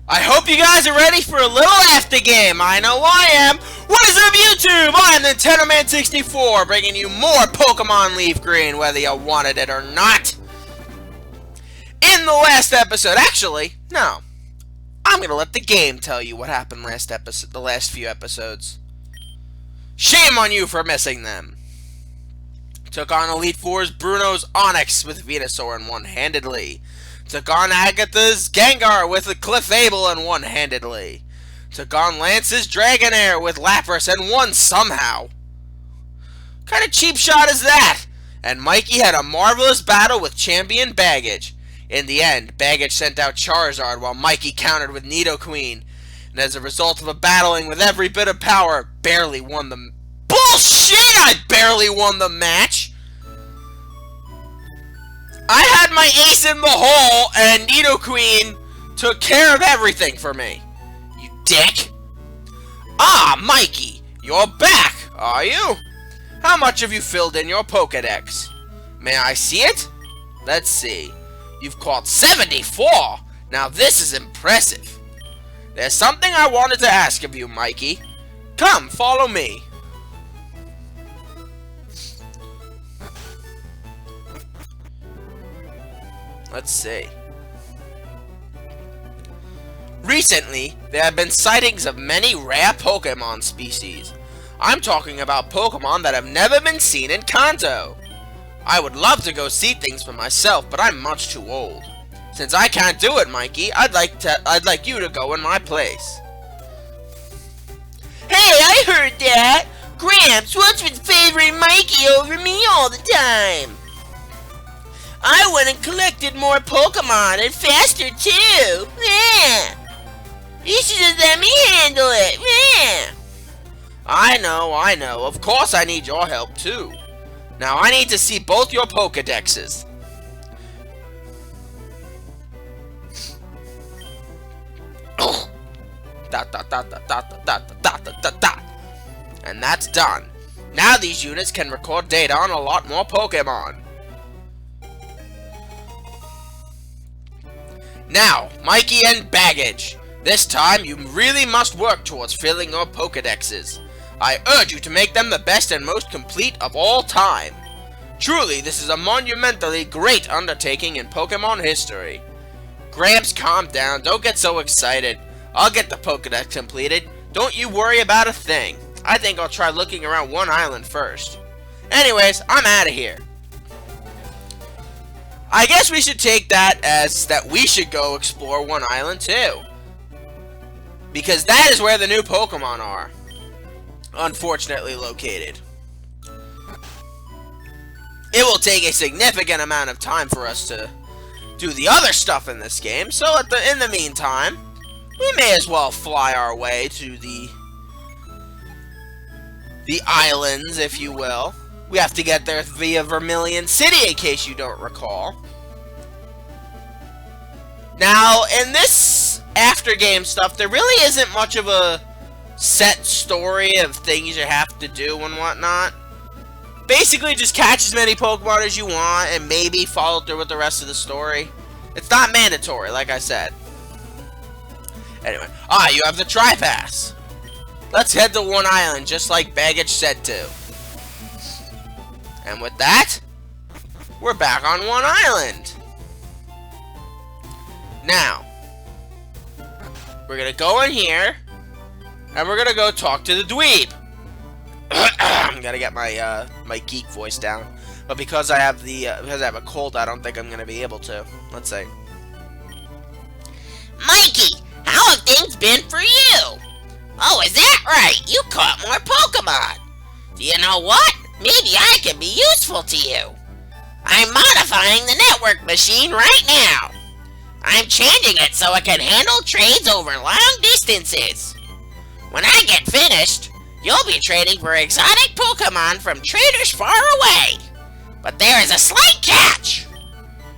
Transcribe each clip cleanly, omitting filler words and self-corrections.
I hope you guys are ready for a little after game. I know I am. What is up, YouTube? I'm NintendoMan64, bringing you more Pokemon Leaf Green, whether you wanted it or not. In the last episode, actually, no. I'm gonna let the game tell you what happened the last few episodes. Shame on you for missing them. Took on Elite Four's Bruno's Onix with Venusaur and one-handedly. Took on Agatha's Gengar with a Clefable and one-handedly. Took on Lance's Dragonair with Lapras and won somehow. What kind of cheap shot is that? And Mikey had a marvelous battle with Champion Baggage. In the end, Baggage sent out Charizard while Mikey countered with Nidoqueen. And as a result of a battling with every bit of power, barely won the... Bullshit! I barely won the match! I had my ace in the hole, and Nidoqueen took care of everything for me. You dick. Ah, Mikey, you're back, are you? How much have you filled in your Pokedex? May I see it? Let's see. You've caught 74. Now this is impressive. There's something I wanted to ask of you, Mikey. Come, follow me. Let's see. Recently, there have been sightings of many rare Pokemon species. I'm talking about Pokemon that have never been seen in Kanto. I would love to go see things for myself, but I'm much too old. Since I can't do it, Mikey, I'd like you to go in my place. Hey, I heard that! Gramps, what's with favoring Mikey over me all the time? I went and collected more Pokemon, and faster too! Yeah. You should just let me handle it! Yeah. I know. Of course I need your help too. Now I need to see both your Pokedexes. And that's done. Now these units can record data on a lot more Pokemon. Now, Mikey and Baggage. This time, you really must work towards filling your Pokedexes. I urge you to make them the best and most complete of all time. Truly, this is a monumentally great undertaking in Pokemon history. Gramps, calm down. Don't get so excited. I'll get the Pokedex completed. Don't you worry about a thing. I think I'll try looking around one island first. Anyways, I'm out of here. I guess we should take that as that we should go explore one island too. Because that is where the new Pokemon are. Unfortunately located. It will take a significant amount of time for us to do the other stuff in this game. So in the meantime, we may as well fly our way to the islands, if you will. We have to get there via Vermilion City, in case you don't recall. Now, in this after-game stuff, there really isn't much of a set story of things you have to do and whatnot. Basically, just catch as many Pokemon as you want, and maybe follow through with the rest of the story. It's not mandatory, like I said. Anyway, you have the Tri-Pass. Let's head to one island, just like Baggage said to. And with that, we're back on one island. Now, we're gonna go in here, and we're gonna go talk to the dweeb. I'm gonna get my my geek voice down, but because I have a cold, I don't think I'm gonna be able to. Let's see. Mikey, how have things been for you? Oh, is that right? You caught more Pokemon. Do you know what? Maybe I can be useful to you. I'm modifying the network machine right now. I'm changing it so it can handle trades over long distances. When I get finished, you'll be trading for exotic Pokemon from traders far away. But there is a slight catch.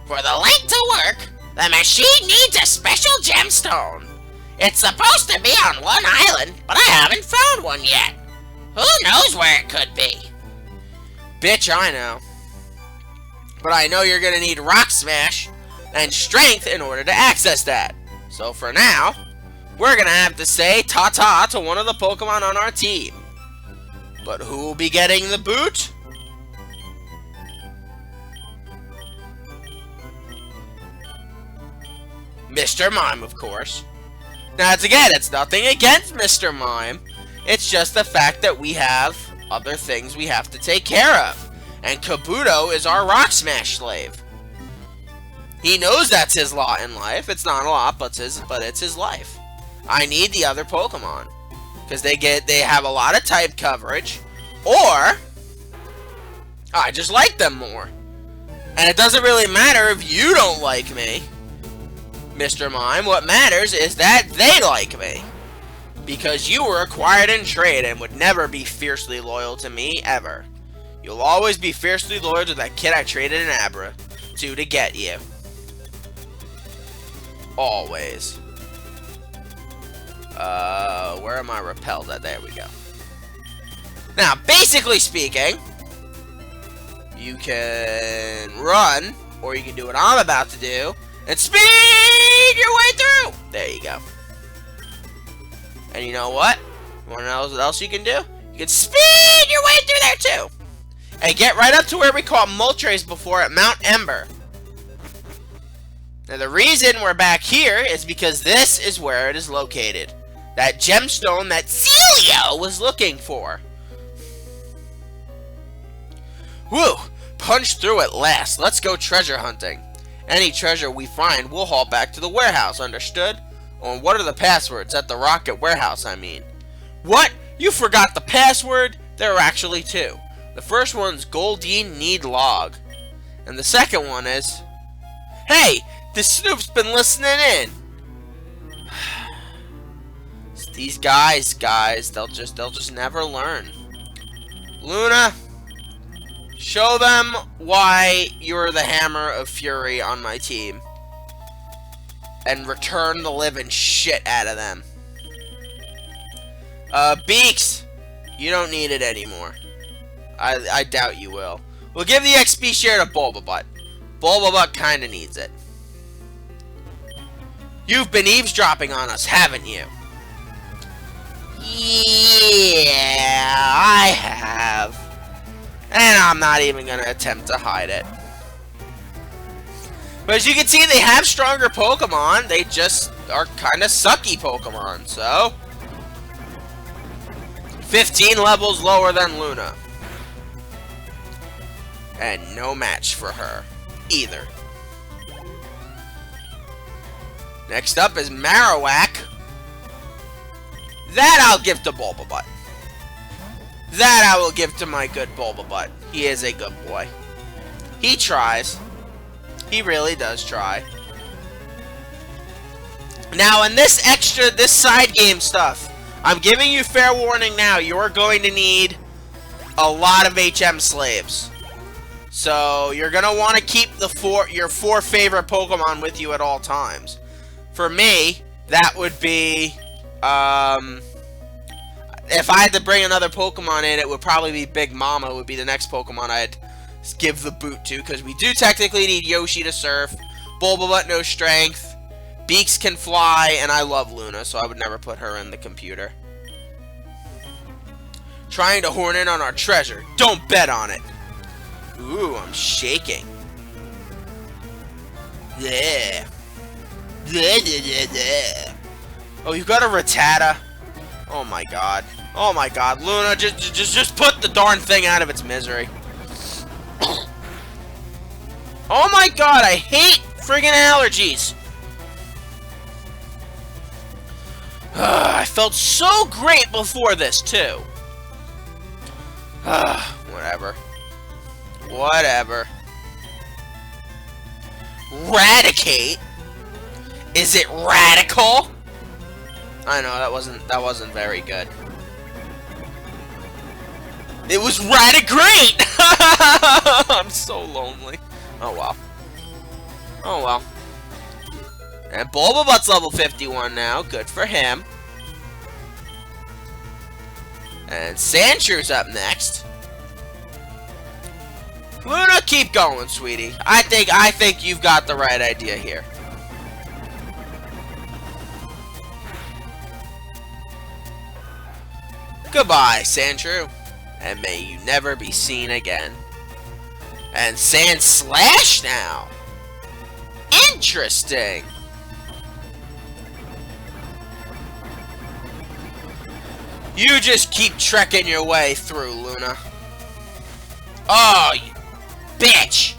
For the link to work, the machine needs a special gemstone. It's supposed to be on one island, but I haven't found one yet. Who knows where it could be? Bitch, I know. But I know you're gonna need Rock Smash and Strength in order to access that. So for now, we're gonna have to say ta-ta to one of the Pokemon on our team. But who will be getting the boot? Mr. Mime, of course. Now, it's nothing against Mr. Mime. It's just the fact that we have other things we have to take care of. And Kabuto is our Rock Smash slave. He knows that's his lot in life. It's not a lot, but it's his life. I need the other Pokemon. Because they have a lot of type coverage. Or I just like them more. And it doesn't really matter if you don't like me, Mr. Mime. What matters is that they like me. Because you were acquired in trade and would never be fiercely loyal to me, ever. You'll always be fiercely loyal to that kid I traded in Abra to get you. Always. Where am I repelled at? There we go. Now, basically speaking, you can run, or you can do what I'm about to do, and speed your way through! There you go. And you know what? You wanna know what else you can do? You can speed your way through there too! And get right up to where we caught Moltres before at Mount Ember. Now the reason we're back here is because this is where it is located. That gemstone that Celio was looking for. Whew! Punched through at last. Let's go treasure hunting. Any treasure we find, we'll haul back to the warehouse, understood? Oh, and what are the passwords? At the Rocket Warehouse, I mean. What? You forgot the password? There are actually two. The first one's Goldeen Need Log. And the second one is... Hey! This Snoop's been listening in! These guys, they'll just never learn. Luna, show them why you're the Hammer of Fury on my team. And return the living shit out of them. Beaks, you don't need it anymore. I doubt you will. We'll give the XP share to Bulbabutt. Bulbabutt kinda needs it. You've been eavesdropping on us, haven't you? Yeah, I have. And I'm not even gonna attempt to hide it. But as you can see, they have stronger Pokemon. They just are kind of sucky Pokemon, so... 15 levels lower than Luna. And no match for her, either. Next up is Marowak. That I'll give to Bulbabutt. That I will give to my good Bulbabutt. He is a good boy. He tries. He really does try. Now, in this side game stuff, I'm giving you fair warning now. You're going to need a lot of HM slaves. So, you're going to want to keep your four favorite Pokemon with you at all times. For me, that would be... if I had to bring another Pokemon in, it would probably be Big Mama would be the next Pokemon I'd give the boot to, because we do technically need Yoshi to surf, Bulbabutt no strength, Beaks can fly, and I love Luna, so I would never put her in the computer. Trying to horn in on our treasure. Don't bet on it. Ooh, I'm shaking. Yeah. Oh, you got a Rattata? Oh my god. Oh my god. Luna, just put the darn thing out of its misery. Oh my god, I hate friggin' allergies. I felt so great before this, too. Whatever. Whatever. Raticate? Is it radical? I know, that wasn't very good. It was Raticate! I'm so lonely. Oh well. Oh well. And Bulbabutt's level 51 now. Good for him. And Sandshrews up next. Luna, keep going, sweetie. I think you've got the right idea here. Goodbye, Sandshrew, and may you never be seen again. And Sandslash now. Interesting. You just keep trekking your way through, Luna. Oh, you bitch.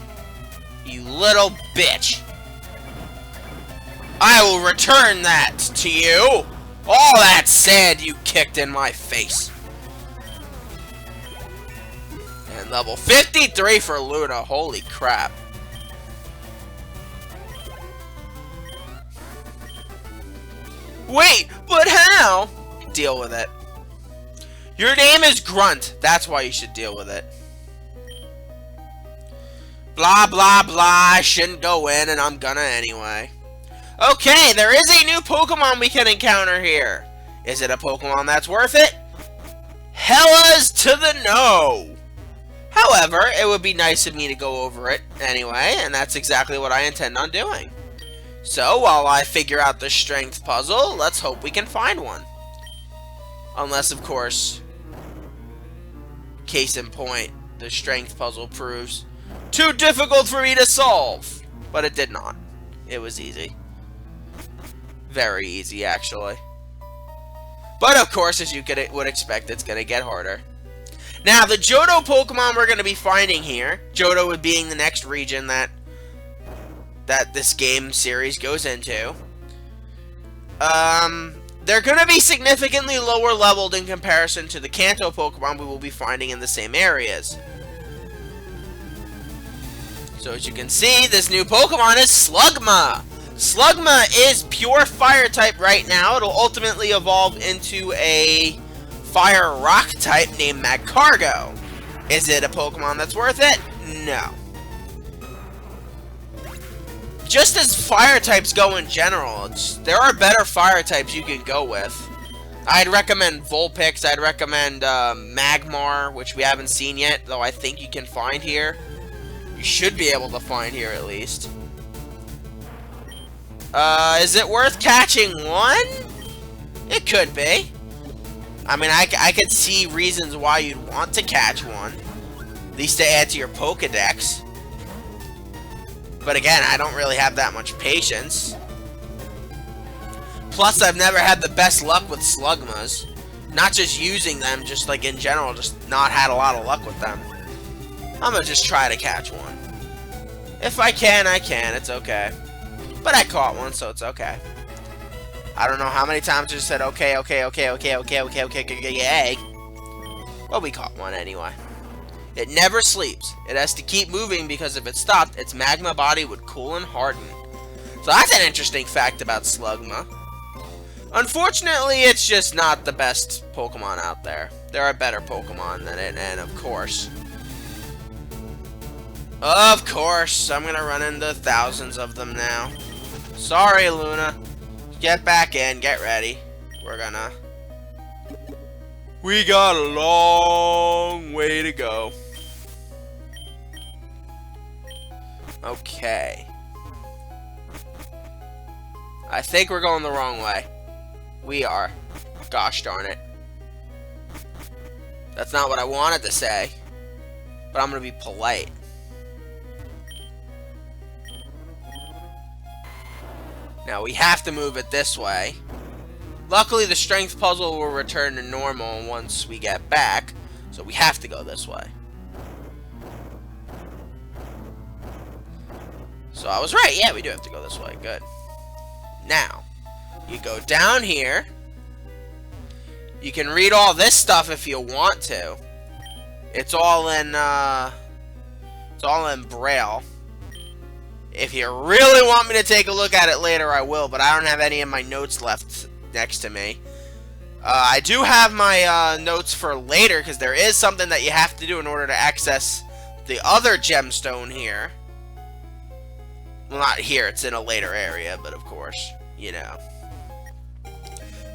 You little bitch. I will return that to you. All that sand you kicked in my face. And level 53 for Luna. Holy crap. Wait, but how? Deal with it. Your name is Grunt. That's why you should deal with it. Blah, blah, blah. I shouldn't go in, and I'm gonna anyway. Okay, there is a new Pokemon we can encounter here. Is it a Pokemon that's worth it? Hellas to the no. However, it would be nice of me to go over it anyway, and that's exactly what I intend on doing. So, while I figure out the strength puzzle, let's hope we can find one. Unless, of course, case in point, the strength puzzle proves too difficult for me to solve. But it did not. It was easy. Very easy, actually. But, of course, as you would expect, it's going to get harder. Now, the Johto Pokemon we're going to be finding here, Johto being the next region that this game series goes into, they're going to be significantly lower leveled in comparison to the Kanto Pokemon we will be finding in the same areas. So as you can see, this new Pokemon is Slugma. Slugma is pure fire type right now. It'll ultimately evolve into a fire rock type named Magcargo. Is it a Pokemon that's worth it? No. Just as fire types go in general, there are better fire types you can go with. I'd recommend Vulpix, I'd recommend Magmar, which we haven't seen yet, though I think you can find here. You should be able to find here at least. Is it worth catching one? It could be. I mean, I could see reasons why you'd want to catch one. At least to add to your Pokedex. But again, I don't really have that much patience. Plus, I've never had the best luck with Slugmas. Not just using them, just like in general, just not had a lot of luck with them. I'm gonna just try to catch one. If I can, I can. It's okay. But I caught one, so it's okay. I don't know how many times I just said okay. Well, we caught one anyway. It never sleeps. It has to keep moving because if it stopped, its magma body would cool and harden. So that's an interesting fact about Slugma. Unfortunately, it's just not the best Pokemon out there. There are better Pokemon than it, and of course, I'm gonna run into thousands of them now. Sorry, Luna. Get back in, get ready. We got a long way to go. Okay. I think we're going the wrong way. We are. Gosh darn it. That's not what I wanted to say. But I'm gonna be polite. Now we have to move it this way. Luckily, the strength puzzle will return to normal once we get back, so we have to go this way. So I was right, yeah, we do have to go this way, good. Now, you go down here. You can read all this stuff if you want to. It's all in Braille. If you really want me to take a look at it later, I will, but I don't have any of my notes left next to me. I do have my notes for later, because there is something that you have to do in order to access the other gemstone here. Well, not here, it's in a later area, but of course, you know.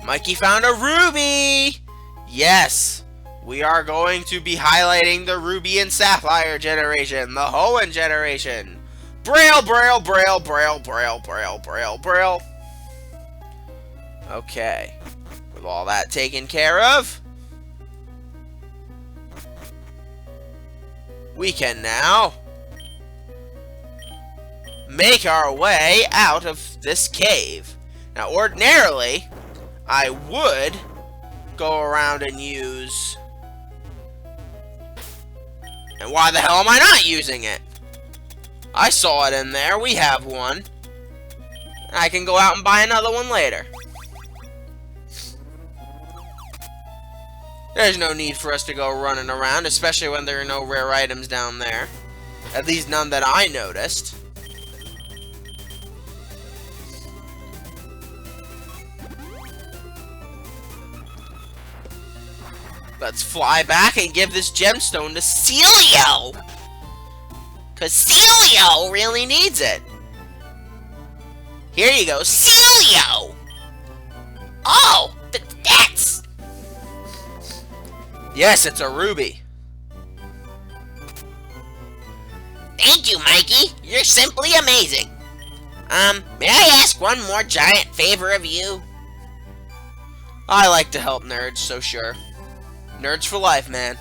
Mikey found a ruby! Yes! We are going to be highlighting the Ruby and Sapphire generation, the Hoenn generation. Braille, Braille, Braille, Braille, Braille, Braille, Braille, Braille. Okay. With all that taken care of, we can now make our way out of this cave. Now, ordinarily, I would go around and use... And why the hell am I not using it? I saw it in there. We have one. I can go out and buy another one later. There's no need for us to go running around, especially when there are no rare items down there. At least none that I noticed. Let's fly back and give this gemstone to Celio! Because Celio really needs it. Here you go, Celio! Oh, that's... Yes, it's a ruby. Thank you, Mikey. You're simply amazing. May I ask one more giant favor of you? I like to help nerds, so sure. Nerds for life, man.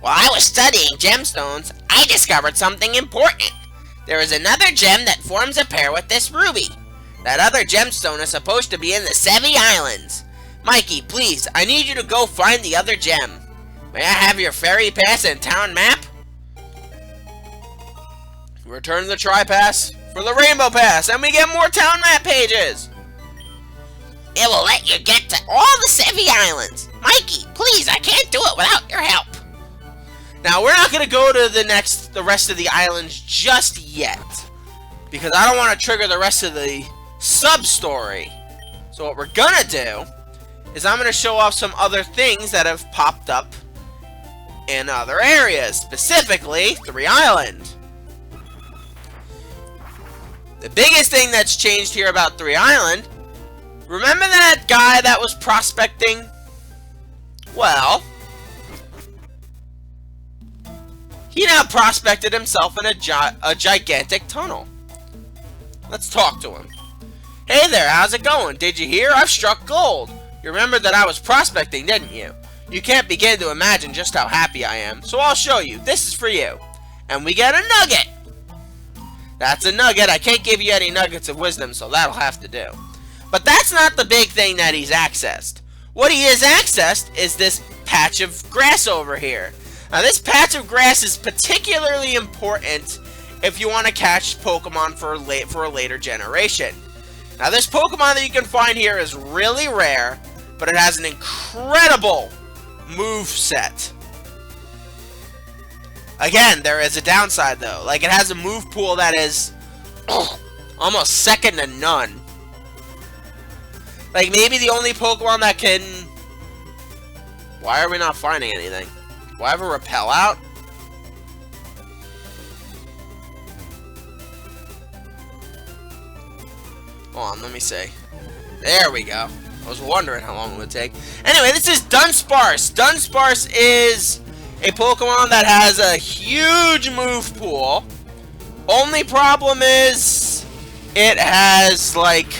While I was studying gemstones, I discovered something important. There is another gem that forms a pair with this ruby. That other gemstone is supposed to be in the Sevi Islands. Mikey, please, I need you to go find the other gem. May I have your ferry pass and town map? Return the tri-pass for the rainbow pass, and we get more town map pages. It will let you get to all the Sevi Islands. Mikey, please, I can't do it without your help. Now, we're not going to go to the rest of the islands just yet, because I don't want to trigger the rest of the sub-story. So what we're going to do is I'm going to show off some other things that have popped up in other areas, specifically 3 Island. The biggest thing that's changed here about 3 Island, remember that guy that was prospecting? Well, he now prospected himself in a gigantic tunnel. Let's talk to him. Hey there, how's it going? Did you hear? I've struck gold. You remembered that I was prospecting, didn't you? You can't begin to imagine just how happy I am, so I'll show you. This is for you. And we get a nugget. That's a nugget. I can't give you any nuggets of wisdom, so that'll have to do. But that's not the big thing that he's accessed. What he has accessed is this patch of grass over here. Now, this patch of grass is particularly important if you want to catch Pokemon for a later generation. Now, this Pokemon that you can find here is really rare, but it has an incredible move set. Again, there is a downside, though. Like, it has a move pool that is almost second to none. Like, maybe the only Pokemon that can... Why are we not finding anything? Do I have a Repel out? Hold on, let me see. There we go. I was wondering how long it would take. Anyway, this is Dunsparce. Dunsparce is a Pokemon that has a huge move pool. Only problem is it has, like,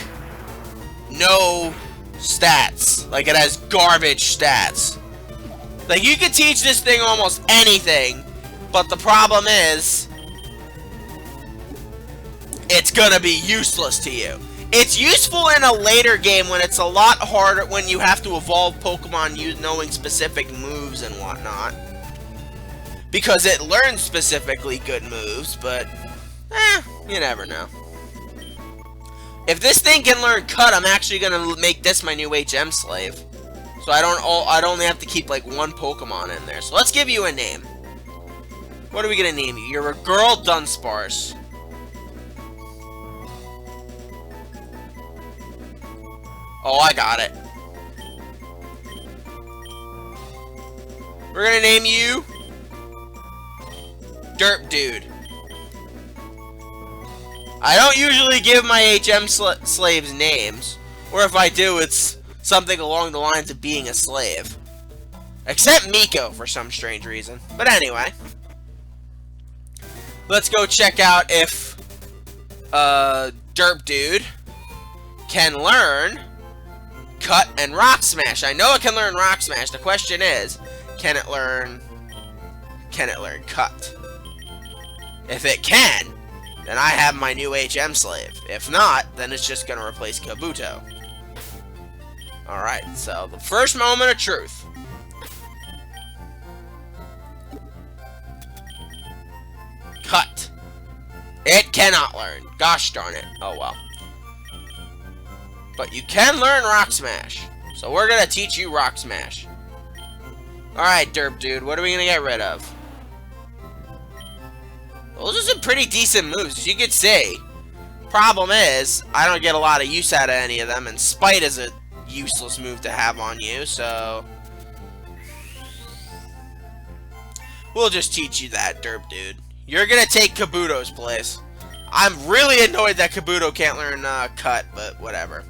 no stats. Like, it has garbage stats. Like, you could teach this thing almost anything, but the problem is it's gonna be useless to you. It's useful in a later game when it's a lot harder, when you have to evolve Pokemon knowing specific moves and whatnot. Because it learns specifically good moves, but, you never know. If this thing can learn Cut, I'm actually gonna make this my new HM slave. So I'd only have to keep like one Pokemon in there. So let's give you a name. What are we gonna name you? You're a girl, Dunsparce. Oh, I got it. We're gonna name you Derp Dude. I don't usually give my HM slaves names, or if I do, it's something along the lines of being a slave. Except Miko, for some strange reason. But anyway, let's go check out if Derp Dude can learn Cut and Rock Smash. I know it can learn Rock Smash. The question is, can it learn Cut? If it can, then I have my new HM slave. If not, then it's just gonna replace Kabuto. Alright, so the first moment of truth. Cut. It cannot learn. Gosh darn it. Oh well. But you can learn Rock Smash. So we're gonna teach you Rock Smash. Alright, Derp Dude, what are we gonna get rid of? Those are some pretty decent moves, as you could see. Problem is, I don't get a lot of use out of any of them, and Spite is a useless move to have on you, so... we'll just teach you that, Derp Dude. You're gonna take Kabuto's place. I'm really annoyed that Kabuto can't learn Cut, but whatever.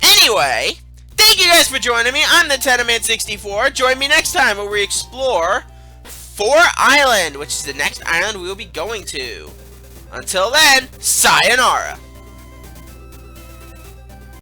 Anyway, thank you guys for joining me. I'm the Tenaman64. Join me next time where we explore 4 Island, which is the next island we will be going to. Until then, sayonara.